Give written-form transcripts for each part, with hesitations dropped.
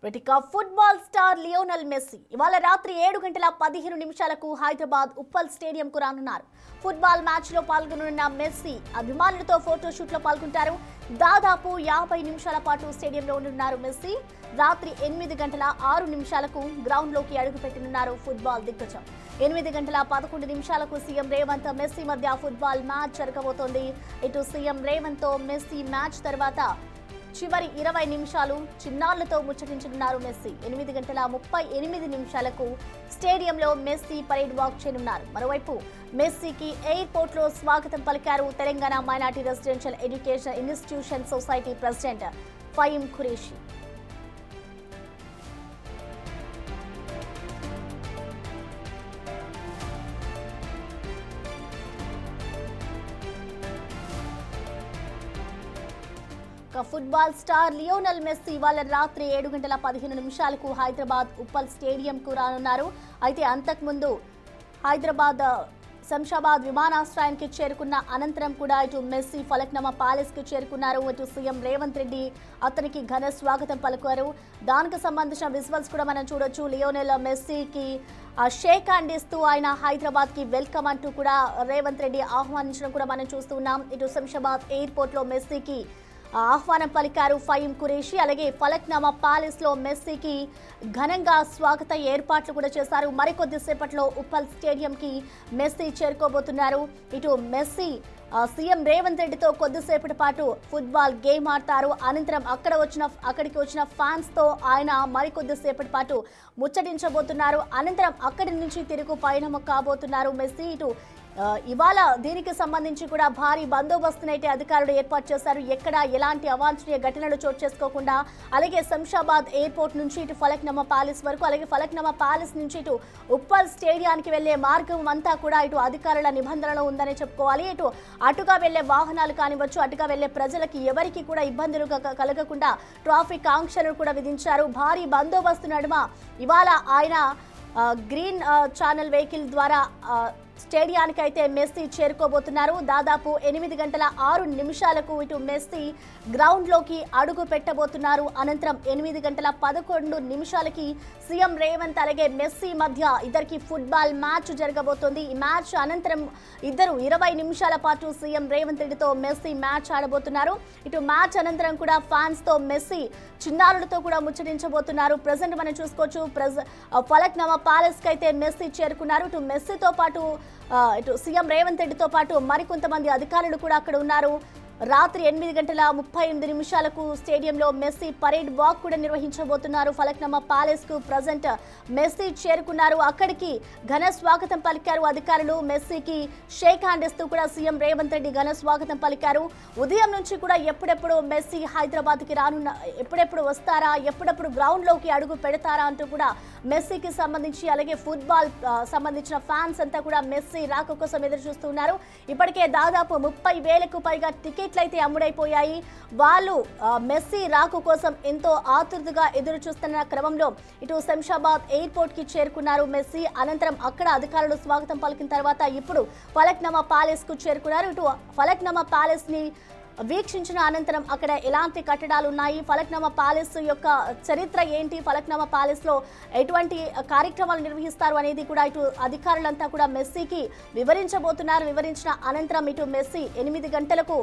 బ్రిటికా football star Lionel messy ఇవాళ రాత్రి 7:15 హైదరాబాద్ ఉప్పల్ స్టేడియంకు రానున్నారు. ఫుట్బాల్ మ్యాచ్లో పాల్గొననున్న మెస్సీ అభిమానులతో ఫోటోషూట్లో పాల్గొంటారు. దాదాపు 50 నిమిషాల పాటు స్టేడియంలో ఉండనున్నారు. మెస్సీ రాత్రి 8:06 గ్రౌండ్లోకి అడుగుపెట్టనున్నారు. ఫుట్బాల్ దిగ్గజం 8:11 సీఎం రేవంత్ మెస్సీ మధ్య ఫుట్బాల్ మ్యాచ్ జరగబోతోంది. ఇటు సీఎం రేవంత్ తో మెస్సీ మ్యాచ్ తర్వాత చివరి 20 నిమిషాలు చిన్నారులతో ముచ్చటించనున్నారు. మెస్సీ 8:38 స్టేడియంలో మెస్సీ పరేడ్ వాక్ చేయనున్నారు. మరోవైపు మెస్సీకి ఎయిర్పోర్ట్ లో స్వాగతం పలికారు Telangana minority residential education institution society president Fahim Qureshi. Football star Lionel Messi వాళ్ళ రాత్రి 7:15 హైదరాబాద్ ఉప్పల్ స్టేడియంకు రానున్నారు. అయితే అంతకుముందు హైదరాబాద్ శంషాబాద్ విమానాశ్రయానికి చేరుకున్న అనంతరం కూడా ఇటు మెస్సీ ఫలక్నామా ప్యాలెస్ కి చేరుకున్నారు. ఇటు సీఎం రేవంత్ రెడ్డి అతనికి ఘన స్వాగతం పలికారు. దానికి సంబంధించిన విజువల్స్ కూడా మనం చూడొచ్చు. లియోనెల్ మెస్సీకి షేక్ హ్యాండ్ ఇస్తూ ఆయన హైదరాబాద్ కి వెల్కమ్ అంటూ కూడా రేవంత్ రెడ్డి ఆహ్వానించడం కూడా మనం చూస్తున్నాం. ఇటు శంషాబాద్ ఎయిర్పోర్ట్ లో మెస్సీకి ఆహ్వానం పలికారు ఫయీం ఖురేషీ. అలాగే ఫలక్నామా ప్యాలెస్ లో మెస్సీకి ఘనంగా స్వాగత ఏర్పాట్లు కూడా చేశారు. మరికొద్దిసేపట్లో ఉప్పల్ స్టేడియం కి మెస్సీ చేరుకోబోతున్నారు. ఇటు మెస్సీ సీఎం రేవంత్ రెడ్డితో కొద్దిసేపటి పాటు ఫుట్బాల్ గేమ్ ఆడతారు. అనంతరం అక్కడికి వచ్చిన ఫ్యాన్స్ తో ఆయన మరికొద్దిసేపటి పాటు ముచ్చటించబోతున్నారు. అనంతరం అక్కడి నుంచి తిరుగు పయనం కాబోతున్నారు మెస్సీ. ఇటు ఇవాళ దీనికి సంబంధించి కూడా భారీ బందోబస్తునైతే అధికారులు ఏర్పాటు చేశారు. ఎక్కడ ఎలాంటి అవాంఛనీయ ఘటనలు చోటు చేసుకోకుండా. అలాగే శంషాబాద్ ఎయిర్పోర్ట్ నుంచి ఇటు ఫలక్నామా ప్యాలెస్ వరకు, అలాగే ఫలక్నామా ప్యాలెస్ నుంచి ఇటు ఉప్పల్ స్టేడియానికి వెళ్లే మార్గం అంతా కూడా ఇటు అధికారుల నిబంధనలు ఉందని చెప్పుకోవాలి. ఇటు అటుగా వెళ్లే వాహనాలు కానివచ్చు, అటుగా వెళ్లే ప్రజలకి ఎవరికి కూడా ఇబ్బందులు కలగకుండా ట్రాఫిక్ ఆంక్షలు కూడా విధించారు. భారీ బందోబస్తు నడుమ ఇవాళ ఆయన గ్రీన్ ఛానల్ వెహికల్ ద్వారా స్టేడియానికి అయితే మెస్సీ చేరుకోబోతున్నారు. దాదాపు 8:06 ఇటు మెస్సీ గ్రౌండ్ లోకి అడుగు పెట్టబోతున్నారు. అనంతరం 8:11 సీఎం రేవంత్ అలాగే మెస్సీ మధ్య ఇద్దరికి ఫుట్బాల్ మ్యాచ్ జరగబోతోంది. ఈ మ్యాచ్ అనంతరం ఇద్దరు 20 నిమిషాల పాటు సీఎం రేవంత్ రెడ్డితో మెస్సీ మ్యాచ్ ఆడబోతున్నారు. ఇటు మ్యాచ్ అనంతరం కూడా ఫ్యాన్స్ తో మెస్సీ చిన్నారులతో కూడా ముచ్చటించబోతున్నారు. ప్రజెంట్ మనం చూసుకోవచ్చు ఫలక్నామా ప్యాలెస్ కి అయితే మెస్సీ చేరుకున్నారు. ఇటు మెస్సీతో పాటు ఇటు సీఎం రేవంత్ రెడ్డితో పాటు మరికొంతమంది అధికారులు కూడా అక్కడ ఉన్నారు. రాత్రి 8:38 స్టేడియంలో మెస్సీ పరేడ్ వాక్ కూడా నిర్వహించబోతున్నారు. ఫలక్నామా ప్యాలెస్ కు ప్రజెంట్ మెస్సీ చేరుకున్నారు. అక్కడికి ఘన స్వాగతం పలికారు అధికారులు. మెస్సీకి షేక్ హ్యాండ్ ఇస్తూ కూడా సీఎం రేవంత్ రెడ్డి ఘన స్వాగతం పలికారు. ఉదయం నుంచి కూడా ఎప్పుడెప్పుడు మెస్సీ హైదరాబాద్ కి ఎప్పుడెప్పుడు వస్తారా, ఎప్పుడెప్పుడు గ్రౌండ్ లోకి అడుగు పెడతారా అంటూ కూడా మెస్సీకి సంబంధించి అలాగే ఫుట్బాల్ సంబంధించిన ఫ్యాన్స్ అంతా కూడా మెస్సీ రాక కోసం ఎదురు చూస్తున్నారు. ఇప్పటికే దాదాపు 30,000కు పైగా టికెట్లు అయితే అమ్ముడైపోయాయి. వాళ్ళు మెస్సీ రాకు కోసం ఎంతో ఆతృతగా ఎదురు చూస్తున్న క్రమంలో ఇటు శంషాబాద్ ఎయిర్పోర్ట్ కి చేరుకున్నారు మెస్సీ. అనంతరం అక్కడ అధికారులు స్వాగతం పలికిన తర్వాత ఇప్పుడు ఫలక్నామా ప్యాలెస్ కు చేరుకున్నారు. ఇటు ఫలక్నామా ప్యాలెస్ ని వీక్షించిన అనంతరం అక్కడ ఎలాంటి కట్టడాలు ఉన్నాయి, ఫలక్నామా ప్యాలెస్ యొక్క చరిత్ర ఏంటి, ఫలక్నామా ప్యాలెస్ లో ఎటువంటి కార్యక్రమాలు నిర్వహిస్తారు అనేది కూడా ఇటు అధికారులంతా కూడా మెస్సీకి వివరించబోతున్నారు. వివరించిన అనంతరం ఇటు మెస్సీ 8 గంటలకు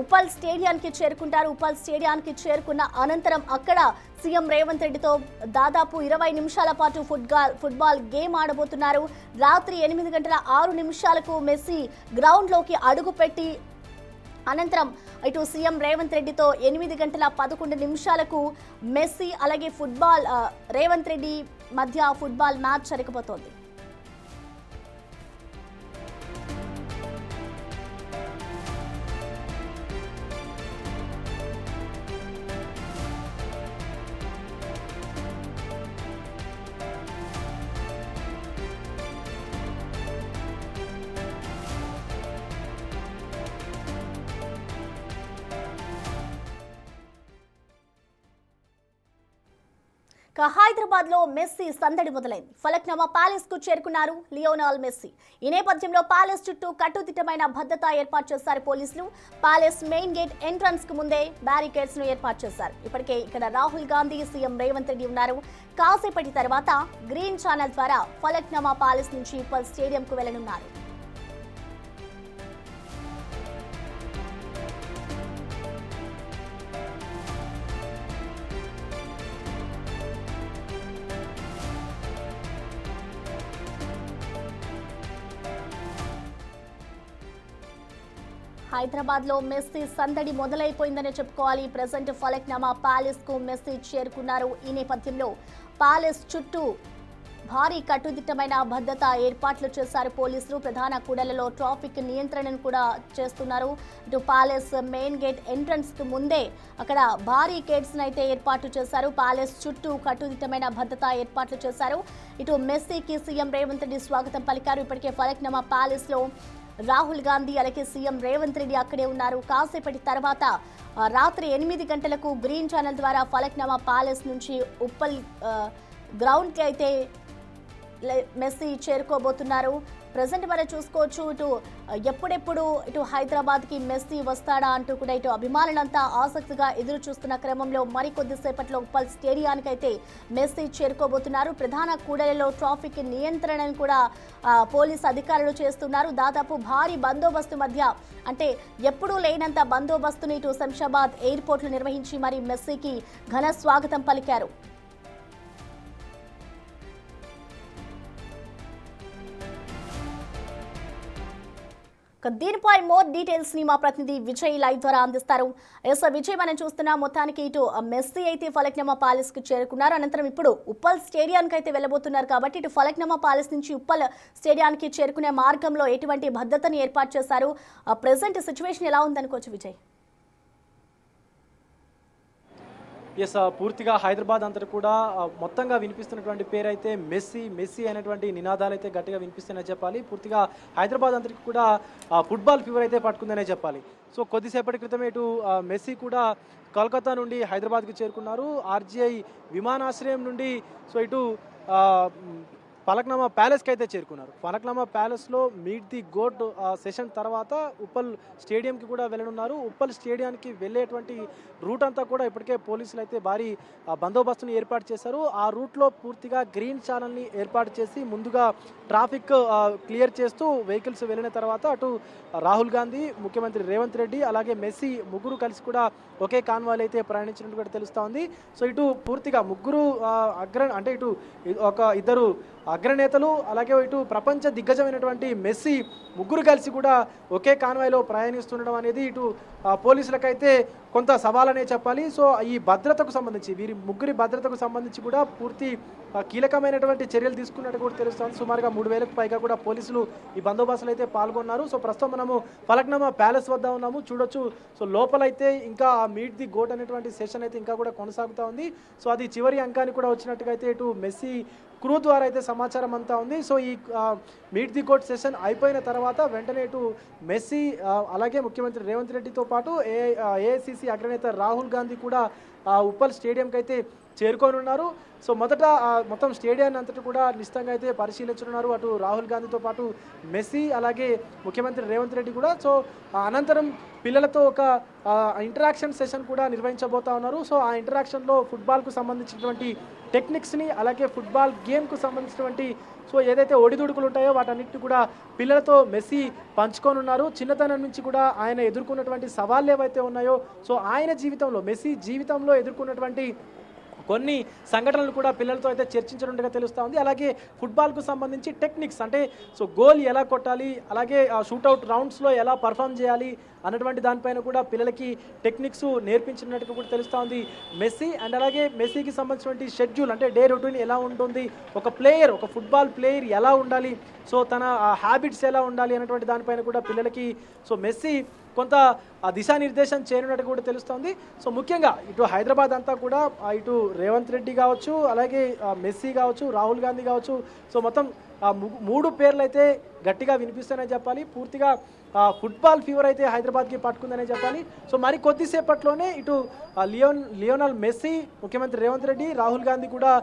ఉప్పల్ స్టేడియానికి చేరుకుంటారు. ఉప్పల్ స్టేడియానికి చేరుకున్న అనంతరం అక్కడ సీఎం రేవంత్ రెడ్డితో దాదాపు 20 నిమిషాల పాటు ఫుట్బాల్ గేమ్ ఆడబోతున్నారు. రాత్రి 8:06 మెస్సీ గ్రౌండ్ లోకి అడుగుపెట్టి అనంతరం ఇటు సీఎం రేవంత్ రెడ్డితో 8:11 మెస్సీ అలాగే రేవంత్ రెడ్డి మధ్య ఫుట్బాల్ మ్యాచ్ జరగబోతోంది. హైదరాబాద్ లో మెస్సీ సందడి మొదలైంది. ఫలక్నామా ప్యాలెస్ కు చేరుకున్నారు లియోనాల్ మెస్సీ. ఈ నేపథ్యంలో ప్యాలెస్ చుట్టూ కట్టుదిట్టమైన భద్రత ఏర్పాటు చేశారు పోలీసులు. ప్యాలెస్ మెయిన్ గేట్ ఎంట్రన్స్ కు ముందే బ్యారికేడ్స్ ను ఏర్పాటు చేశారు. ఇప్పటికే ఇక్కడ రాహుల్ గాంధీ, సీఎం రేవంత్ రెడ్డి ఉన్నారు. కాసేపటి తర్వాత గ్రీన్ ఛానల్ ద్వారా ఫలక్నామా ప్యాలెస్ నుంచి ఉప్పల్ స్టేడియం కు వెళ్లనున్నారు. హైదరాబాద్ లో మెస్సీ సందడి మొదలైపోయిందనే చెప్పుకోవాలి. ప్రెసెంట్ ఫలక్నామా ప్యాలెస్ కు మెస్సీ చేరుకున్నారు. ఈ నేపథ్యంలో ప్యాలెస్ చుట్టూ భారీ కట్టుదిట్టమైన భద్రతా ఏర్పాట్లు చేశారు పోలీసులు. ప్రధాన కూడళ్లలో ట్రాఫిక్ నియంత్రణను కూడా చేస్తున్నారు. ఇటు ప్యాలెస్ మెయిన్ గేట్ ఎంట్రన్స్ కు ముందే అక్కడ బారికేడ్స్ అయితే ఏర్పాటు చేశారు. ప్యాలెస్ చుట్టూ కట్టుదిట్టమైన భద్రతా ఏర్పాట్లు చేశారు. ఇటు మెస్సీకి సీఎం రేవంత్ రెడ్డి స్వాగతం పలికారు. ఇప్పటికే ఫలక్నామా ప్యాలెస్ లో రాహుల్ గాంధీ అలాగే సీఎం రేవంత్ రెడ్డి అక్కడే ఉన్నారు. కాసేపటి తర్వాత రాత్రి 8 గంటలకు గ్రీన్ ఛానల్ ద్వారా ఫలక్నామా ప్యాలెస్ నుంచి ఉప్పల్ గ్రౌండ్కి అయితే మెస్సీ చేరుకోబోతున్నారు. ప్రజెంట్ మనం చూసుకోవచ్చు, ఎప్పుడెప్పుడు హైదరాబాద్కి మెస్సీ వస్తాడా అంటూ కూడా అభిమానులంతా ఆసక్తిగా ఎదురు చూస్తున్న క్రమంలో మరికొద్దిసేపట్లో ఉప్పల్ స్టేడియానికి అయితే మెస్సీ చేరుకోబోతున్నారు. ప్రధాన కూడలిలో ట్రాఫిక్ నియంత్రణను కూడా పోలీసు అధికారులు చేస్తున్నారు. దాదాపు భారీ బందోబస్తు మధ్య, అంటే ఎప్పుడూ లేనంత బందోబస్తుని శంషాబాద్ ఎయిర్పోర్ట్లు నిర్వహించి మరి మెస్సీకి ఘన స్వాగతం పలికారు. దీనిపై మోర్ డీటెయిల్స్ ని మా ప్రతినిధి విజయ్ లైవ్ ద్వారా అందిస్తారు. విజయ్, మనం చూస్తున్నాం మొత్తానికి మెస్సీ అయితే ఫలక్నామా ప్యాలెస్ కు చేరుకున్నారు. అనంతరం ఇప్పుడు ఉప్పల్ స్టేడియానికి అయితే వెళ్ళబోతున్నారు. కాబట్టి ఫలక్నామా ప్యాలెస్ నుంచి ఉప్పల్ స్టేడియానికి చేరుకునే మార్గంలో ఎటువంటి భద్రతను ఏర్పాటు చేశారు? ప్రెసెంట్ సిచ్యువేషన్ ఎలా ఉందనుకోవచ్చు విజయ్? పూర్తిగా హైదరాబాద్ అంతా కూడా మొత్తంగా వినిపిస్తున్నటువంటి పేరు అయితే మెస్సీ. మెస్సీ అనేటువంటి నినాదాలు అయితే గట్టిగా వినిపిస్తున్నాయని చెప్పాలి. పూర్తిగా హైదరాబాద్ అంతటికి కూడా ఫుట్బాల్ ఫీవర్ అయితే పట్టుకుందనే చెప్పాలి. సో కొద్దిసేపటి క్రితమే మెస్సీ కూడా కోల్కతా నుండి హైదరాబాద్కి చేరుకున్నారు. ఆర్జీఐ విమానాశ్రయం నుండి ఫలక్నామా ప్యాలెస్కి అయితే చేరుకున్నారు. ఫలక్నామా ప్యాలెస్లో మీట్ ది గోట్ సెషన్ తర్వాత ఉప్పల్ స్టేడియంకి కూడా వెళ్ళనున్నారు. ఉప్పల్ స్టేడియానికి వెళ్ళేటువంటి రూట్ అంతా కూడా ఇప్పటికే పోలీసులు అయితే భారీ బందోబస్తుని ఏర్పాటు చేశారు. ఆ రూట్లో పూర్తిగా గ్రీన్ ఛానల్ని ఏర్పాటు చేసి ముందుగా ట్రాఫిక్ క్లియర్ చేస్తూ వెహికల్స్ వెళ్ళిన తర్వాత అటు రాహుల్ గాంధీ, ముఖ్యమంత్రి రేవంత్ రెడ్డి అలాగే మెస్సీ ముగ్గురు కలిసి కూడా ఒకే కాన్వాయ్ అయితే ప్రయాణించినట్టు కూడా తెలుస్తూ ఉంది. సో పూర్తిగా ముగ్గురు ఇద్దరు అగ్రనేతలు అలాగే ప్రపంచ దిగ్గజమైనటువంటి మెస్సీ ముగ్గురు కలిసి కూడా ఒకే కాన్వాయ్లో ప్రయాణిస్తుండడం అనేది పోలీసులకైతే కొంత సవాలనే చెప్పాలి. సో ఈ భద్రతకు సంబంధించి, వీరి ముగ్గురి భద్రతకు సంబంధించి కూడా పూర్తి కీలకమైనటువంటి చర్యలు తీసుకున్నట్టు కూడా తెలుస్తుంది. సుమారుగా 3000కు పైగా కూడా పోలీసులు ఈ బందోబస్తులు అయితే పాల్గొన్నారు. సో ప్రస్తుతం మనము ఫలక్నామా ప్యాలెస్ వద్ద ఉన్నాము, చూడొచ్చు. సో లోపలైతే ఇంకా మీట్ ది గోట్ అనేటువంటి సెషన్ అయితే ఇంకా కూడా కొనసాగుతూ ఉంది. సో అది చివరి అంకానికి కూడా వచ్చినట్టుగా అయితే మెస్సీ క్రూ ద్వారా అయితే సమాచారం అంతా ఉంది. సో ఈ మీట్ ది కోర్ట్ సెషన్ అయిపోయిన తర్వాత వెంటనే మెస్సీ అలాగే ముఖ్యమంత్రి రేవంత్ రెడ్డితో పాటు ఏఐసిసి అగ్రనేత రాహుల్ గాంధీ కూడా ఉప్పల్ స్టేడియంకి అయితే చేరుకోనున్నారు. సో మొత్తం స్టేడియాన్ని అంతటా కూడా నిశ్చితంగా అయితే పరిశీలించనున్నారు అటు రాహుల్ గాంధీతో పాటు మెస్సీ అలాగే ముఖ్యమంత్రి రేవంత్ రెడ్డి కూడా. సో అనంతరం పిల్లలతో ఒక ఇంటరాక్షన్ సెషన్ కూడా నిర్వహించబోతా ఉన్నారు. సో ఆ ఇంటరాక్షన్లో ఫుట్బాల్కు సంబంధించినటువంటి టెక్నిక్స్ని అలాగే ఫుట్బాల్ గేమ్కు సంబంధించినటువంటి సో ఏదైతే ఒడిదుడుకులు ఉంటాయో వాటన్నిటిని కూడా పిల్లలతో మెస్సీ పంచుకోనున్నారు. చిన్నతనం నుంచి కూడా ఆయన ఎదుర్కొన్నటువంటి సవాళ్ళు ఏవైతే ఉన్నాయో, సో ఆయన జీవితంలో, మెస్సీ జీవితంలో ఎదుర్కొన్నటువంటి కొన్ని సంఘటనలు కూడా పిల్లలతో అయితే చర్చించనుండగా తెలుస్తూ ఉంది. అలాగే ఫుట్బాల్కు సంబంధించి టెక్నిక్స్, అంటే సో గోల్ ఎలా కొట్టాలి, అలాగే షూట్అవుట్ రౌండ్స్లో ఎలా పర్ఫామ్ చేయాలి అన్నటువంటి దానిపైన కూడా పిల్లలకి టెక్నిక్స్ నేర్పించినట్టుగా కూడా తెలుస్తూ ఉంది మెస్సీ. అండ్ అలాగే మెస్సీకి సంబంధించినటువంటి షెడ్యూల్, అంటే డే రొటీన్ ఎలా ఉంటుంది, ఒక ఫుట్బాల్ ప్లేయర్ ఎలా ఉండాలి, సో తన హ్యాబిట్స్ ఎలా ఉండాలి అన్నటువంటి దానిపైన కూడా పిల్లలకి సో మెస్సీ కొంత దిశానిర్దేశం చేయనున్నట్టు కూడా తెలుస్తోంది. సో ముఖ్యంగా హైదరాబాద్ అంతా కూడా రేవంత్ రెడ్డి కావచ్చు, అలాగే మెస్సీ కావచ్చు, రాహుల్ గాంధీ కావచ్చు, సో మొత్తం 3 పేర్లు అయితే గట్టిగా వినిపిస్తాయని చెప్పాలి. పూర్తిగా ఫుట్బాల్ ఫీవర్ అయితే హైదరాబాద్కి పట్టుకుందనే చెప్పాలి. సో మరి కొద్దిసేపట్లోనే ఇటు లియోనల్ మెస్సీ, ముఖ్యమంత్రి రేవంత్ రెడ్డి, రాహుల్ గాంధీ కూడా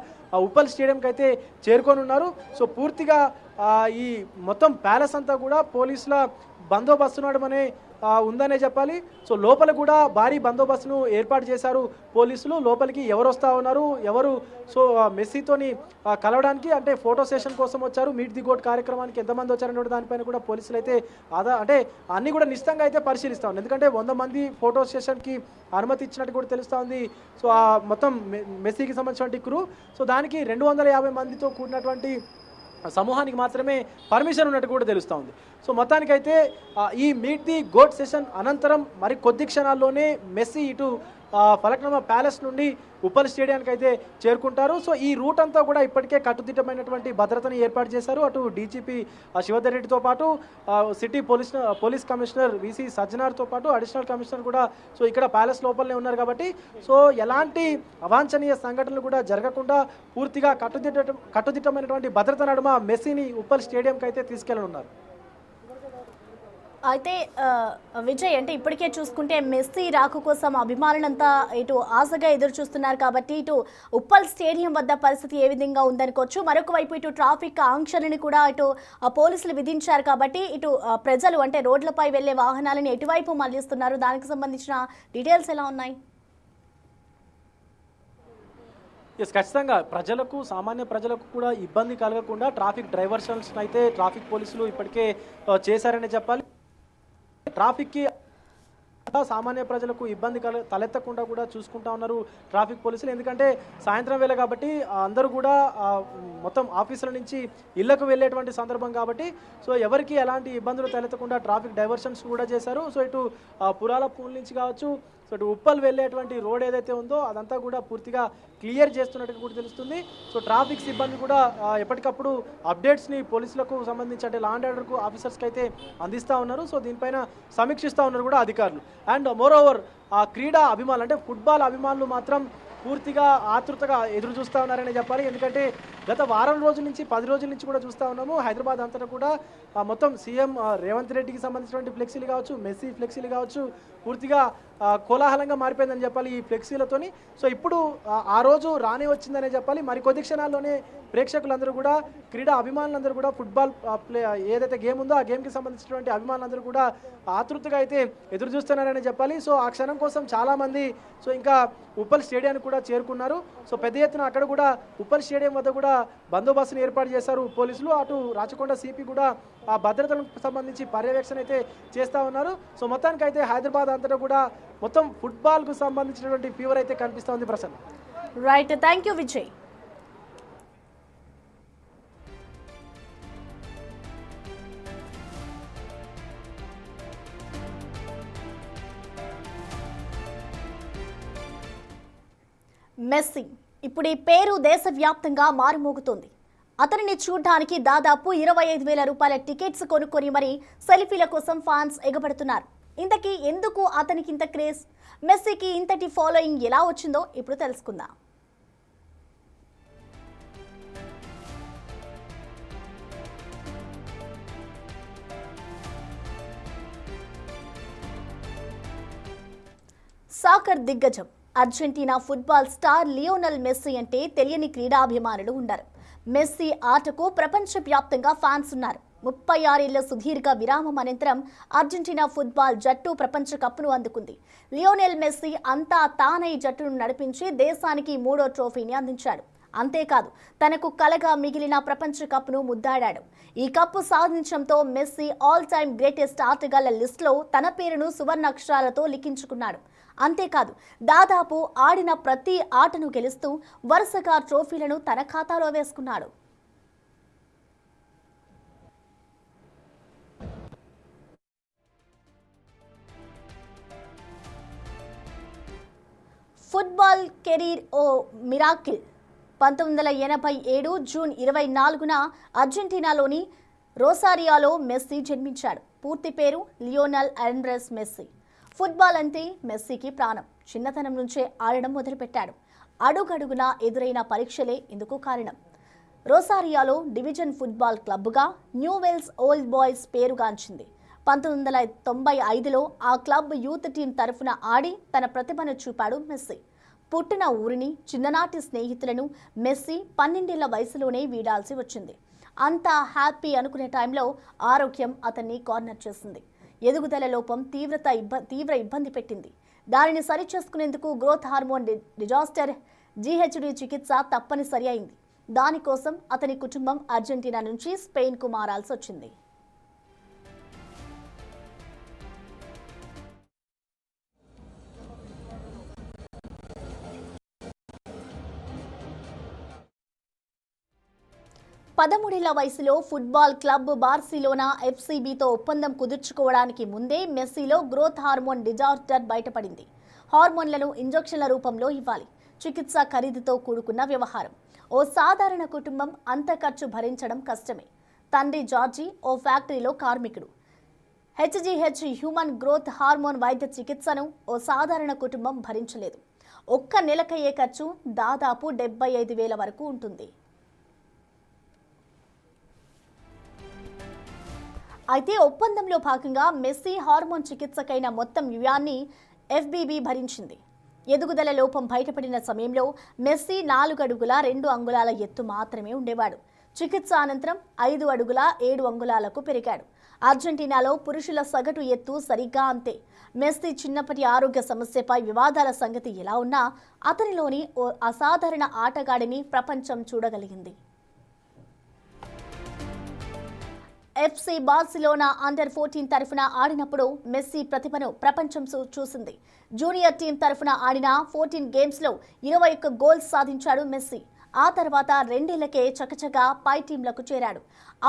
ఉప్పల్ స్టేడియంకి అయితే చేరుకొని ఉన్నారు. సో పూర్తిగా ఈ మొత్తం ప్యాలెస్ అంతా కూడా పోలీసుల బందోబస్తు నడమనే ఉందనే చెప్పాలి. సో లోపల కూడా భారీ బందోబస్తును ఏర్పాటు చేశారు పోలీసులు. లోపలికి ఎవరు వస్తూ ఉన్నారు, ఎవరు సో మెస్సీతోని కలవడానికి అంటే ఫోటో సెషన్ కోసం వచ్చారు, మీట్ ది గోట్ కార్యక్రమానికి ఎంతమంది వచ్చారనే దానిపైన కూడా పోలీసులు అయితే అంటే అన్నీ కూడా నిశ్చితంగా అయితే పరిశీలిస్తూ ఉన్నారు. ఎందుకంటే 100 మంది ఫోటో సెషన్కి అనుమతి ఇచ్చినట్టు కూడా తెలుస్తూ ఉంది. సో మొత్తం మెస్సీకి సంబంధించినటువంటి క్రూ, సో దానికి 250 మందితో కూడినటువంటి సమూహానికి మాత్రమే పర్మిషన్ ఉన్నట్టు కూడా తెలుస్తూ ఉంది. సో మొత్తానికైతే ఈ మీట్ ది గోట్ సెషన్ అనంతరం మరి కొద్ది క్షణాల్లోనే మెస్సీ ఇటు ఫలక్నామా ప్యాలెస్ నుండి ఉప్పల్ స్టేడియానికి అయితే చేరుకుంటారు. సో ఈ రూట్ అంతా కూడా ఇప్పటికే కట్టుదిట్టమైనటువంటి భద్రతను ఏర్పాటు చేశారు. అటు డీజీపీ శివధర్ రెడ్డితో పాటు సిటీ పోలీస్ కమిషనర్ విసి సజ్జనార్తో పాటు అడిషనల్ కమిషనర్ కూడా సో ఇక్కడ ప్యాలెస్ లోపలనే ఉన్నారు కాబట్టి సో ఎలాంటి అవాంఛనీయ సంఘటనలు కూడా జరగకుండా పూర్తిగా కట్టుదిట్టమైనటువంటి భద్రత నడుమ మెస్సీని ఉప్పల్ స్టేడియంకి అయితే తీసుకెళ్లనున్నారు. అయితే విజయ్, అంటే ఇప్పటికే చూసుకుంటే మెస్సీ రాక కోసం అభిమానులంతా ఇటు ఆశగా ఎదురు చూస్తున్నారు కాబట్టి ఇటు ఉప్పల్ స్టేడియం వద్ద పరిస్థితి ఏ విధంగా ఉందనుకోవచ్చు. మరొక వైపు ఇటు ట్రాఫిక్ ఆంక్షలని కూడా ఇటు పోలీసులు విధించారు కాబట్టి ఇటు ప్రజలు అంటే రోడ్లపై వెళ్లే వాహనాలను ఎటువైపు మళ్లిస్తున్నారు, దానికి సంబంధించిన డీటెయిల్స్ ఎలా ఉన్నాయి? ఖచ్చితంగా ప్రజలకు, సామాన్య ప్రజలకు కూడా ఇబ్బంది కలగకుండా ట్రాఫిక్ డైవర్షన్స్ అయితే ట్రాఫిక్ పోలీసులు ఇప్పటికే చేశారని చెప్పాలి. ట్రాఫిక్కి సామాన్య ప్రజలకు ఇబ్బంది తలెత్తకుండా కూడా చూసుకుంటా ఉన్నారు ట్రాఫిక్ పోలీసులు. ఎందుకంటే సాయంత్రం వేళ కాబట్టి అందరూ కూడా మొత్తం ఆఫీసుల నుంచి ఇళ్లకు వెళ్ళేటువంటి సందర్భం కాబట్టి సో ఎవరికి ఎలాంటి ఇబ్బందులు తలెత్తకుండా ట్రాఫిక్ డైవర్షన్స్ కూడా చేశారు. సో ఇటు పురాల పూల్ నుంచి కావచ్చు, సో ఇటు ఉప్పల్ వెళ్ళేటువంటి రోడ్ ఏదైతే ఉందో అదంతా కూడా పూర్తిగా క్లియర్ చేస్తున్నట్టు కూడా తెలుస్తుంది. సో ట్రాఫిక్ సిబ్బంది కూడా ఎప్పటికప్పుడు అప్డేట్స్ని పోలీసులకు సంబంధించి అంటే లా అండ్ ఆర్డర్కు ఆఫీసర్స్కి అయితే అందిస్తూ ఉన్నారు. సో దీనిపైన సమీక్షిస్తూ ఉన్నారు కూడా అధికారులు. అండ్ మోర్ ఓవర్ క్రీడా అభిమానులు అంటే ఫుట్బాల్ అభిమానులు మాత్రం పూర్తిగా ఆతృతగా ఎదురు చూస్తూ ఉన్నారని చెప్పాలి. ఎందుకంటే గత వారం రోజుల నుంచి 10 రోజుల నుంచి కూడా చూస్తూ ఉన్నాము హైదరాబాద్ అంతటా కూడా మొత్తం సీఎం రేవంత్ రెడ్డికి సంబంధించినటువంటి ఫ్లెక్సీలు కావచ్చు, మెస్సీ ఫ్లెక్సీలు కావచ్చు, పూర్తిగా కోలాహలంగా మారిపోయిందని చెప్పాలి ఈ ఫ్లెక్సీలతోని. సో ఇప్పుడు ఆ రోజు రానే వచ్చిందనే చెప్పాలి. మరి కొద్ది క్షణాల్లోనే ప్రేక్షకులందరూ కూడా, క్రీడా అభిమానులందరూ కూడా ఫుట్బాల్ ఏదైతే గేమ్ ఉందో ఆ గేమ్కి సంబంధించినటువంటి అభిమానులందరూ కూడా ఆతృతగా అయితే ఎదురు చూస్తున్నారని చెప్పాలి. సో ఆ క్షణం కోసం చాలామంది సో ఇంకా ఉప్పల్ స్టేడియానికి కూడా చేరుకున్నారు. సో పెద్ద ఎత్తున అక్కడ కూడా ఉప్పల్ స్టేడియం వద్ద కూడా బందోబస్తును ఏర్పాటు చేశారు పోలీసులు. అటు రాచకొండ సిపి కూడా ఆ భద్రతలకు సంబంధించి పర్యవేక్షణ అయితే చేస్తూ ఉన్నారు. సో మొత్తానికి అయితే హైదరాబాద్ అంతటా కూడా మొత్తం ఫుట్బాల్కు సంబంధించినటువంటి ఫీవర్ అయితే కనిపిస్తూ ఉంది Prasanna. Right, thank you Vijay. Messi ఇప్పుడు ఈ పేరు దేశవ్యాప్తంగా మారుమోగుతోంది. అతనిని చూడడానికి దాదాపు 25,000 రూపాయల టికెట్స్ కొనుక్కొని మరి సెల్ఫీల కోసం ఫ్యాన్స్ ఎగబడుతున్నారు. ఇంతకీ ఎందుకు అతనికి ఇంత క్రేజ్? మెస్సీకి ఇంతటి ఫాలోయింగ్ ఎలా వచ్చిందో ఇప్పుడు తెలుసుకుందాం. సాకర్ దిగ్గజం Argentina football star Lionel messy అంటే తెలియని క్రీడాభిమానులు ఉండరు. మెస్సీ ఆటకు ప్రపంచవ్యాప్తంగా ఫ్యాన్స్ ఉన్నారు. 36 ఏళ్ల సుదీర్ఘ విరామం అనంతరం అర్జెంటీనా ఫుట్బాల్ జట్టు ప్రపంచ కప్ను అందుకుంది. లియోనెల్ మెస్సీ అంతా తానై జట్టును నడిపించి దేశానికి 3వ ట్రోఫీని అందించాడు. అంతేకాదు తనకు కలగా మిగిలిన ప్రపంచ కప్ను ముద్దాడాడు. ఈ కప్పు సాధించడంతో మెస్సీ ఆల్ టైమ్ గ్రేటెస్ట్ ఆటగాళ్ల లిస్టులో తన పేరును సువర్ణాక్షరాలతో లిఖించుకున్నాడు. అంతేకాదు దాదాపు ఆడిన ప్రతి ఆటను గెలుస్తూ వరుసగా ట్రోఫీలను తన ఖాతాలో వేసుకున్నాడు. ఫుట్బాల్ కెరీర్ ఓ మిరాకిల్. 1987 జూన్ 24న అర్జెంటీనాలోని రోసారియాలో మెస్సీ జన్మించాడు. పూర్తి పేరు లియోనల్ ఆండ్రెస్ మెస్సీ. ఫుట్బాల్ అంటే మెస్సీకి ప్రాణం. చిన్నతనం నుంచే ఆడడం మొదలుపెట్టాడు. అడుగడుగునా ఎదురైన పరీక్షలే ఇందుకు కారణం. రోసారియాలో డివిజన్ ఫుట్బాల్ క్లబ్గా న్యూవెల్స్ ఓల్డ్ బాయ్స్ పేరుగాంచింది. 1995లో ఆ క్లబ్ యూత్ టీం తరఫున ఆడి తన ప్రతిభను చూపాడు మెస్సీ. పుట్టిన ఊరిని, చిన్ననాటి స్నేహితులను మెస్సీ 12 ఏళ్ల వయసులోనే వీడాల్సి వచ్చింది. అంతా హ్యాపీ అనుకునే టైంలో ఆరోగ్యం అతన్ని కార్నర్ చేసింది. ఎదుగుదల లోపం తీవ్ర ఇబ్బంది పెట్టింది. దానిని సరిచేసుకునేందుకు గ్రోత్ హార్మోన్ డిజాస్టర్ GHD చికిత్స తప్పనిసరి అయింది. దానికోసం అతని కుటుంబం అర్జెంటీనా నుంచి స్పెయిన్కు మారాల్సి వచ్చింది. పదమూడేళ్ల వయసులో ఫుట్బాల్ క్లబ్ బార్సిలోనా FCBతో ఒప్పందం కుదుర్చుకోవడానికి ముందే మెస్సీలో గ్రోత్ హార్మోన్ డిజార్డర్ బయటపడింది. హార్మోన్లను ఇంజెక్షన్ల రూపంలో ఇవ్వాలి. చికిత్స ఖరీదుతో కూడుకున్న వ్యవహారం. ఓ సాధారణ కుటుంబం అంత ఖర్చు భరించడం కష్టమే. తండ్రి జార్జి ఓ ఫ్యాక్టరీలో కార్మికుడు. HGH హ్యూమన్ గ్రోత్ హార్మోన్ వైద్య చికిత్సను ఓ సాధారణ కుటుంబం భరించలేదు. ఒక్క నెలకయ్యే ఖర్చు దాదాపు 75,000 వరకు ఉంటుంది. అయితే ఒప్పందంలో భాగంగా మెస్సీ హార్మోన్ చికిత్సకైన మొత్తం వ్యయాన్ని FBB భరించింది. ఎదుగుదల లోపం బయటపడిన సమయంలో మెస్సీ 4 అడుగుల 2 అంగుళాల ఎత్తు మాత్రమే ఉండేవాడు. చికిత్స అనంతరం 5 అడుగుల 7 అంగుళాలకు పెరిగాడు. అర్జెంటీనాలో పురుషుల సగటు ఎత్తు సరిగ్గా అంతే. మెస్సీ చిన్నప్పటి ఆరోగ్య సమస్యపై వివాదాల సంగతి ఎలా ఉన్నా అతనిలోని ఓ అసాధారణ ఆటగాడిని ప్రపంచం చూడగలిగింది. FC బార్సిలోనా అండర్-14 తరఫున ఆడినప్పుడు మెస్సీ ప్రతిభను ప్రపంచం చూసింది. జూనియర్ టీం తరఫున ఆడిన 14 గేమ్స్లో 21 గోల్స్ సాధించాడు మెస్సీ. ఆ తర్వాత 2 ఏళ్లకే చకచకా పై టీంలకు చేరాడు.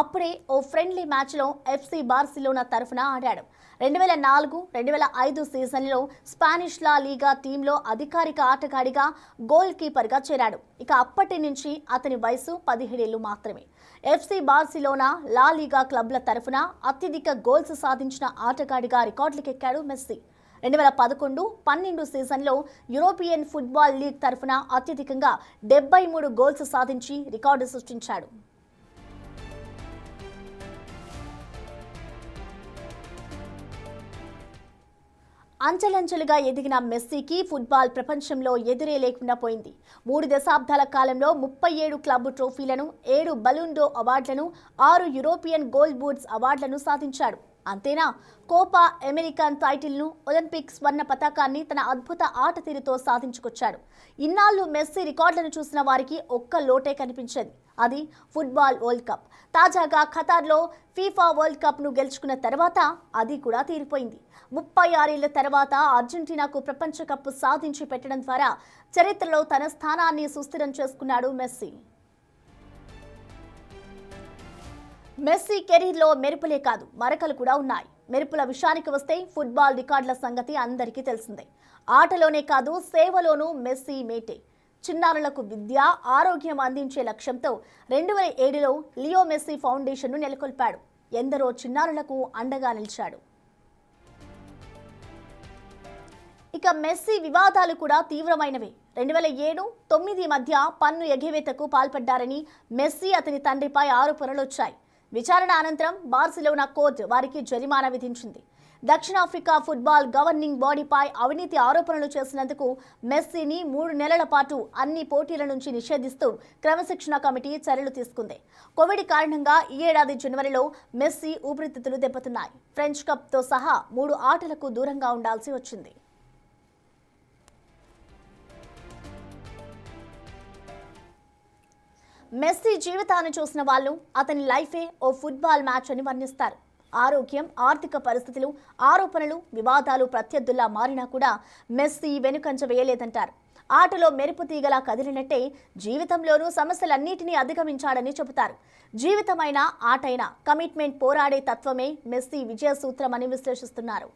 అప్పుడే ఓ ఫ్రెండ్లీ మ్యాచ్లో FC బార్సిలోనా తరఫున ఆడాడు. 2004-2005 సీజన్లో స్పానిష్ లా లీగా టీంలో అధికారిక ఆటగాడిగా గోల్ కీపర్గా చేరాడు. ఇక అప్పటి నుంచి అతని వయసు 17 ఏళ్లు మాత్రమే. FC బార్సిలోనా, లా లీగా క్లబ్ల తరఫున అత్యధిక గోల్స్ సాధించిన ఆటగాడిగా రికార్డులకెక్కాడు మెస్సీ. 2011-12 సీజన్లో యూరోపియన్ ఫుట్బాల్ లీగ్ తరఫున అత్యధికంగా 73 గోల్స్ సాధించి రికార్డు సృష్టించాడు. అంచెలంచెలుగా ఎదిగిన మెస్సీకి ఫుట్బాల్ ప్రపంచంలో ఎదురే లేకుండా పోయింది. 3 దశాబ్దాల కాలంలో 37 క్లబ్ ట్రోఫీలను, 7 బలూన్ డోర్ అవార్డులను, 6 యూరోపియన్ గోల్డ్ బూట్స్ అవార్డులను సాధించాడు. అంతేనా, కోపా అమెరికన్ టైటిల్ను, ఒలింపిక్ స్వర్ణ పతాకాన్ని తన అద్భుత ఆట తీరుతో సాధించుకొచ్చాడు. ఇన్నాళ్లు మెస్సీ రికార్డులను చూసిన వారికి ఒక్క లోటే కనిపించేది. అది ఫుట్బాల్ వరల్డ్ కప్. తాజాగా ఖతార్లో ఫీఫా వరల్డ్ కప్ను గెలుచుకున్న తర్వాత అది కూడా తీరిపోయింది. 36 ఏళ్ల తర్వాత అర్జెంటీనాకు ప్రపంచ కప్ సాధించి పెట్టడం ద్వారా చరిత్రలో తన స్థానాన్ని సుస్థిరం చేసుకున్నాడు మెస్సీ. మెస్సీ కెరీర్లో మెరుపులే కాదు, మరకలు కూడా ఉన్నాయి. మెరుపుల విషయానికి వస్తే ఫుట్బాల్ రికార్డుల సంగతి అందరికీ తెలిసిందే. ఆటలోనే కాదు, సేవలోనూ మెస్సీ మేటే. చిన్నారులకు విద్య, ఆరోగ్యం అందించే లక్ష్యంతో 2007లో లియో మెస్సీ ఫౌండేషన్ను నెలకొల్పాడు. ఎందరో చిన్నారులకు అండగా నిలిచాడు. ఇక మెస్సీ వివాదాలు కూడా తీవ్రమైనవే. 2007-9 మధ్య పన్ను ఎగవేతకు పాల్పడ్డారని మెస్సీ, అతని తండ్రిపై ఆరోపణలు వచ్చాయి. విచారణ అనంతరం బార్సిలోనా కోర్టు వారికి జరిమానా విధించింది. దక్షిణాఫ్రికా ఫుట్బాల్ గవర్నింగ్ బాడీపై అవినీతి ఆరోపణలు చేసినందుకు మెస్సీని 3 నెలల పాటు అన్ని పోటీల నుంచి నిషేధిస్తూ క్రమశిక్షణ కమిటీ చర్యలు తీసుకుంది. కోవిడ్ కారణంగా ఈ ఏడాది జనవరిలో మెస్సీ ఊపిరితిత్తులు దెబ్బతిన్నాయి. ఫ్రెంచ్ కప్తో సహా 3 ఆటలకు దూరంగా ఉండాల్సి వచ్చింది. మెస్సీ జీవితాన్ని చూసిన వాళ్ళు అతని లైఫే ఓ ఫుట్బాల్ మ్యాచ్ అని వర్ణిస్తారు. ఆరోగ్యం, ఆర్థిక పరిస్థితులు, ఆరోపణలు, వివాదాలు ప్రత్యర్థుల్లా మారినా కూడా మెస్సీ వెనుకంజ వేయలేదంటారు. ఆటలో మెరుపు తీగలా కదిలినట్టే జీవితంలోనూ సమస్యలన్నిటినీ అధిగమించాడని చెబుతారు. జీవితమైన, ఆటైనా కమిట్మెంట్, పోరాడే తత్వమే మెస్సీ విజయ సూత్రమని విశ్లేషిస్తున్నారు.